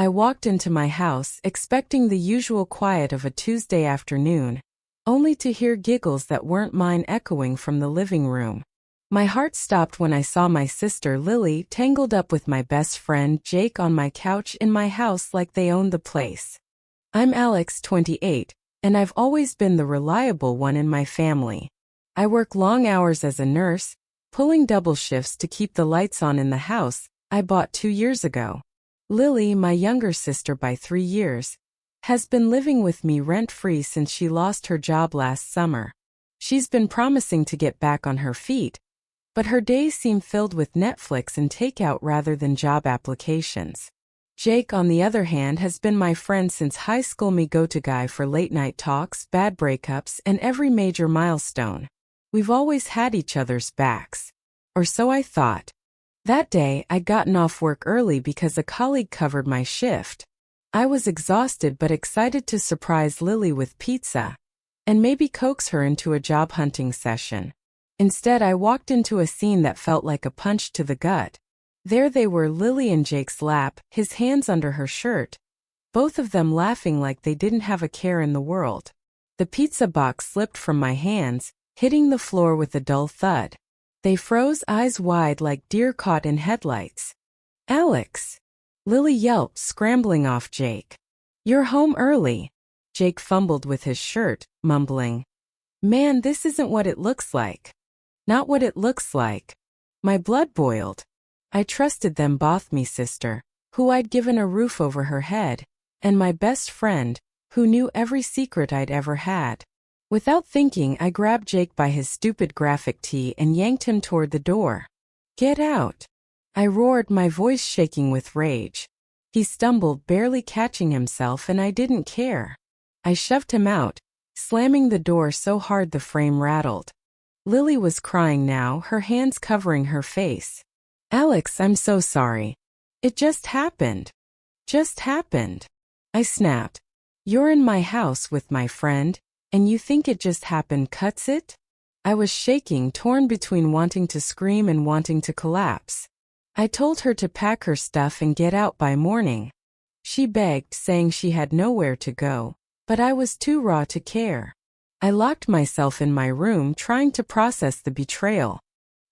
I walked into my house expecting the usual quiet of a Tuesday afternoon, only to hear giggles that weren't mine echoing from the living room. My heart stopped when I saw my sister Lily tangled up with my best friend Jake on my couch in my house like they owned the place. I'm Alex, 28, and I've always been the reliable one in my family. I work long hours as a nurse, pulling double shifts to keep the lights on in the house I bought 2 years ago. Lily, my younger sister by 3 years, has been living with me rent-free since she lost her job last summer. She's been promising to get back on her feet, but her days seem filled with Netflix and takeout rather than job applications. Jake, on the other hand, has been my friend since high school, me go-to guy for late-night talks, bad breakups, and every major milestone. We've always had each other's backs. Or so I thought. That day, I'd gotten off work early because a colleague covered my shift. I was exhausted but excited to surprise Lily with pizza and maybe coax her into a job hunting session. Instead, I walked into a scene that felt like a punch to the gut. There they were, Lily in Jake's lap, his hands under her shirt, both of them laughing like they didn't have a care in the world. The pizza box slipped from my hands, hitting the floor with a dull thud. They froze, eyes wide like deer caught in headlights. "Alex!" Lily yelped, scrambling off Jake. "You're home early." Jake fumbled with his shirt, mumbling, "Man, this isn't what it looks like." Not what it looks like. My blood boiled. I trusted them both, me sister, who I'd given a roof over her head, and my best friend, who knew every secret I'd ever had. Without thinking, I grabbed Jake by his stupid graphic tee and yanked him toward the door. "Get out!" I roared, my voice shaking with rage. He stumbled, barely catching himself, and I didn't care. I shoved him out, slamming the door so hard the frame rattled. Lily was crying now, her hands covering her face. "Alex, I'm so sorry. It just happened. Just happened." I snapped. "You're in my house with my friend, and you think it just happened cuts it?" I was shaking, torn between wanting to scream and wanting to collapse. I told her to pack her stuff and get out by morning. She begged, saying she had nowhere to go, but I was too raw to care. I locked myself in my room, trying to process the betrayal.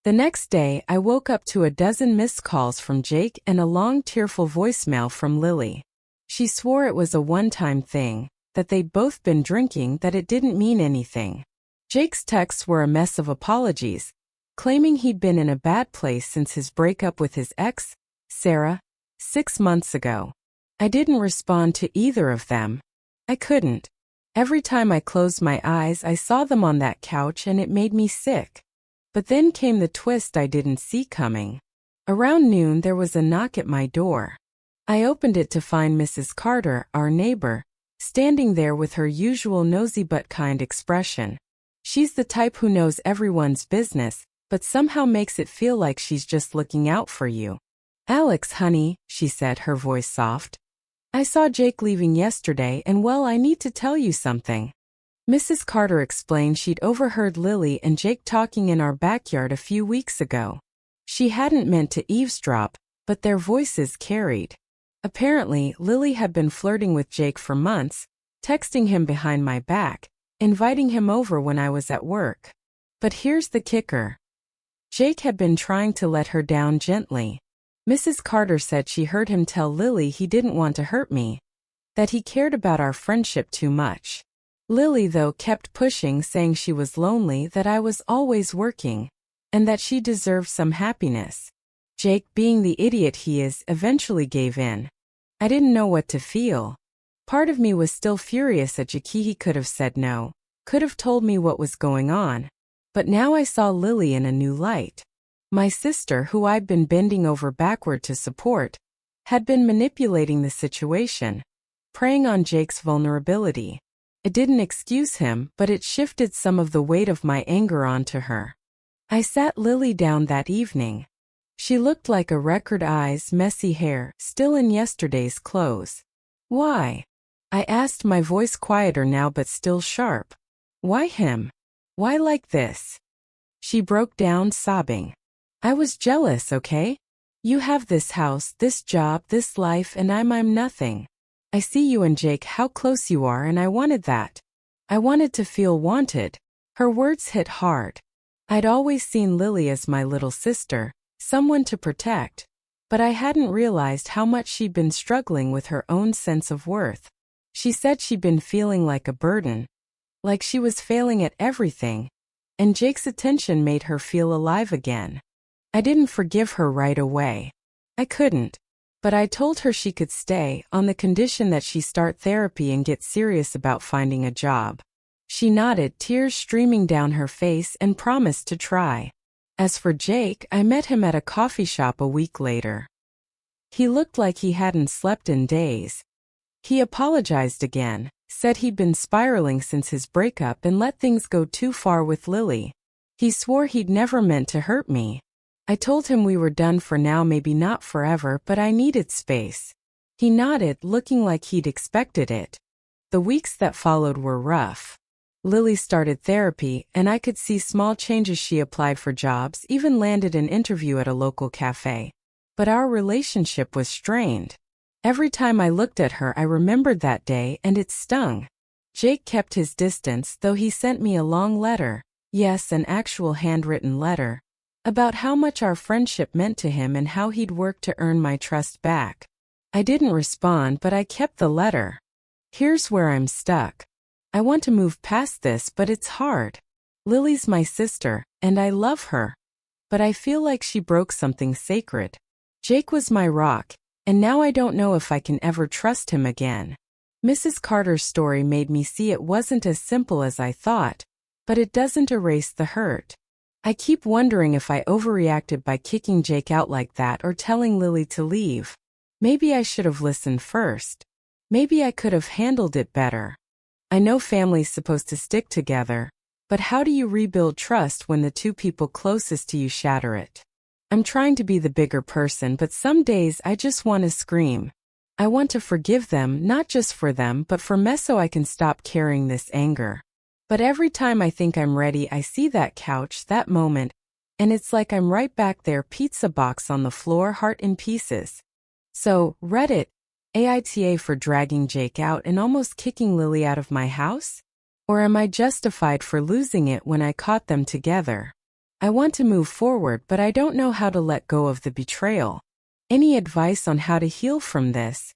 The next day, I woke up to a dozen missed calls from Jake and a long, tearful voicemail from Lily. She swore it was a one-time thing, that they'd both been drinking, that it didn't mean anything. Jake's texts were a mess of apologies, claiming he'd been in a bad place since his breakup with his ex, Sarah, 6 months ago. I didn't respond to either of them. I couldn't. Every time I closed my eyes, I saw them on that couch and it made me sick. But then came the twist I didn't see coming. Around noon, there was a knock at my door. I opened it to find Mrs. Carter, our neighbor, standing there with her usual nosy but kind expression. She's the type who knows everyone's business, but somehow makes it feel like she's just looking out for you. "Alex, honey," she said, her voice soft. "I saw Jake leaving yesterday and well, I need to tell you something." Mrs. Carter explained she'd overheard Lily and Jake talking in our backyard a few weeks ago. She hadn't meant to eavesdrop, but their voices carried. Apparently, Lily had been flirting with Jake for months, texting him behind my back, inviting him over when I was at work. But here's the kicker. Jake had been trying to let her down gently. Mrs. Carter said she heard him tell Lily he didn't want to hurt me, that he cared about our friendship too much. Lily, though, kept pushing, saying she was lonely, that I was always working, and that she deserved some happiness. Jake, being the idiot he is, eventually gave in. I didn't know what to feel. Part of me was still furious at Jake. He could have said no, could have told me what was going on. But now I saw Lily in a new light. My sister, who I'd been bending over backward to support, had been manipulating the situation, preying on Jake's vulnerability. It didn't excuse him, but it shifted some of the weight of my anger onto her. I sat Lily down that evening. She looked like a wreck, eyes, messy hair, still in yesterday's clothes. "Why?" I asked, my voice quieter now but still sharp. "Why him? Why like this?" She broke down, sobbing. "I was jealous, okay? You have this house, this job, this life, and I'm nothing. I see you and Jake how close you are, and I wanted that. I wanted to feel wanted. Her words hit hard. I'd always seen Lily as my little sister, someone to protect, but I hadn't realized how much she'd been struggling with her own sense of worth. She said she'd been feeling like a burden, like she was failing at everything, and Jake's attention made her feel alive again. I didn't forgive her right away. I couldn't. But I told her she could stay, on the condition that she start therapy and get serious about finding a job. She nodded, tears streaming down her face, and promised to try. As for Jake, I met him at a coffee shop a week later. He looked like he hadn't slept in days. He apologized again, said he'd been spiraling since his breakup and let things go too far with Lily. He swore he'd never meant to hurt me. I told him we were done for now, maybe not forever, but I needed space. He nodded, looking like he'd expected it. The weeks that followed were rough. Lily started therapy, and I could see small changes. She applied for jobs, even landed an interview at a local cafe. But our relationship was strained. Every time I looked at her, I remembered that day, and it stung. Jake kept his distance, though he sent me a long letter. Yes, an actual handwritten letter. About how much our friendship meant to him and how he'd worked to earn my trust back. I didn't respond, but I kept the letter. Here's where I'm stuck. I want to move past this, but it's hard. Lily's my sister, and I love her. But I feel like she broke something sacred. Jake was my rock, and now I don't know if I can ever trust him again. Mrs. Carter's story made me see it wasn't as simple as I thought, but it doesn't erase the hurt. I keep wondering if I overreacted by kicking Jake out like that or telling Lily to leave. Maybe I should have listened first. Maybe I could have handled it better. I know family's supposed to stick together, but how do you rebuild trust when the two people closest to you shatter it? I'm trying to be the bigger person, but some days I just want to scream. I want to forgive them, not just for them, but for me, so I can stop carrying this anger. But every time I think I'm ready, I see that couch, that moment, and it's like I'm right back there, pizza box on the floor, heart in pieces. So, Reddit, AITA for dragging Jake out and almost kicking Lily out of my house? Or am I justified for losing it when I caught them together? I want to move forward, but I don't know how to let go of the betrayal. Any advice on how to heal from this?